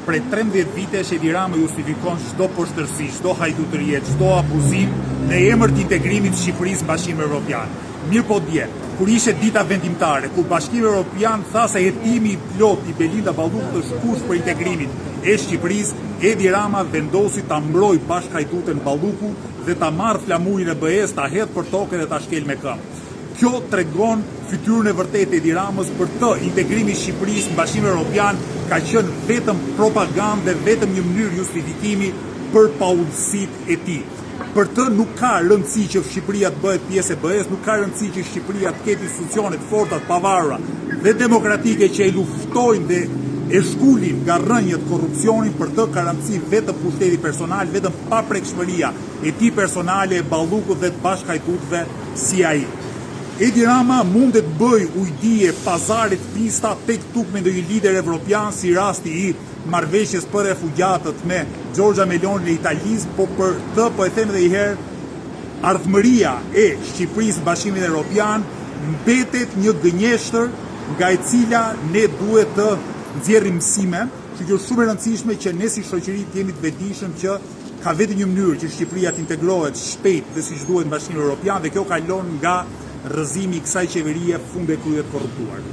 Prej 13 vitesh Edi Rama justifikon çdo poshtërsi, çdo hajdutërie, çdo abuzim në emër të integrimit të Shqipërisë në Bashkimin Evropian. Mirë po dje, kur ishte dita vendimtare, kur Bashkimi Evropian tha se hetimi i plot i Belinda Ballukut është kusht për integrimin e Shqipërisë, Edi Rama vendosi ta mbroj bashkhajduten Balluku dhe ta marrë flamurin e BE-s, ta hedh për tokë dhe ta shkel me këmbë. Kjo tregon fytyrën e vërtetë e Edi Ramës. Për të, integrimi i Shqipërisë në Bashkimin Evropian ka qenë vetëm propagandë, vetëm një mënyrë justifikimi për paudhësitë e tij. Për të nuk ka rëndësi që Shqipëria të bëhet pjesë e BE-s, nuk ka rëndësi që Shqipëria të ketë institucione të forta, të pavarura dhe demokratike që e luftojnë dhe e shkulin nga rrënjët korrupsionin. Për të ka rëndësi vetëm pushteti personal, vetëm paprekshmëria e tij personale, e Ballukut dhe të bashkhajdutëve si ai. Edi Rama mundet bëj ujdie pazarit pista tek tuk me ndonjë lider evropian, si rasti i marrëveshjes për refugjatët me Giorgia Meloni në Italisë, po për të, po e them edhe një herë, ardhmëria e Shqipërisë në Bashkimin Evropian mbetet një gënjeshtër nga e cila ne duhet të nxjerrim mësime, që është shumë e rëndësishme që ne si shoqëri të jemi të vetëdijshëm që ka vetëm një mënyrë që Shqipëria të integrohet shpejt dhe siç duhet në Bashkimin Evropian, dhe kjo kalon nga rrëzimi i kësaj qeverie funde kryet korruptuar.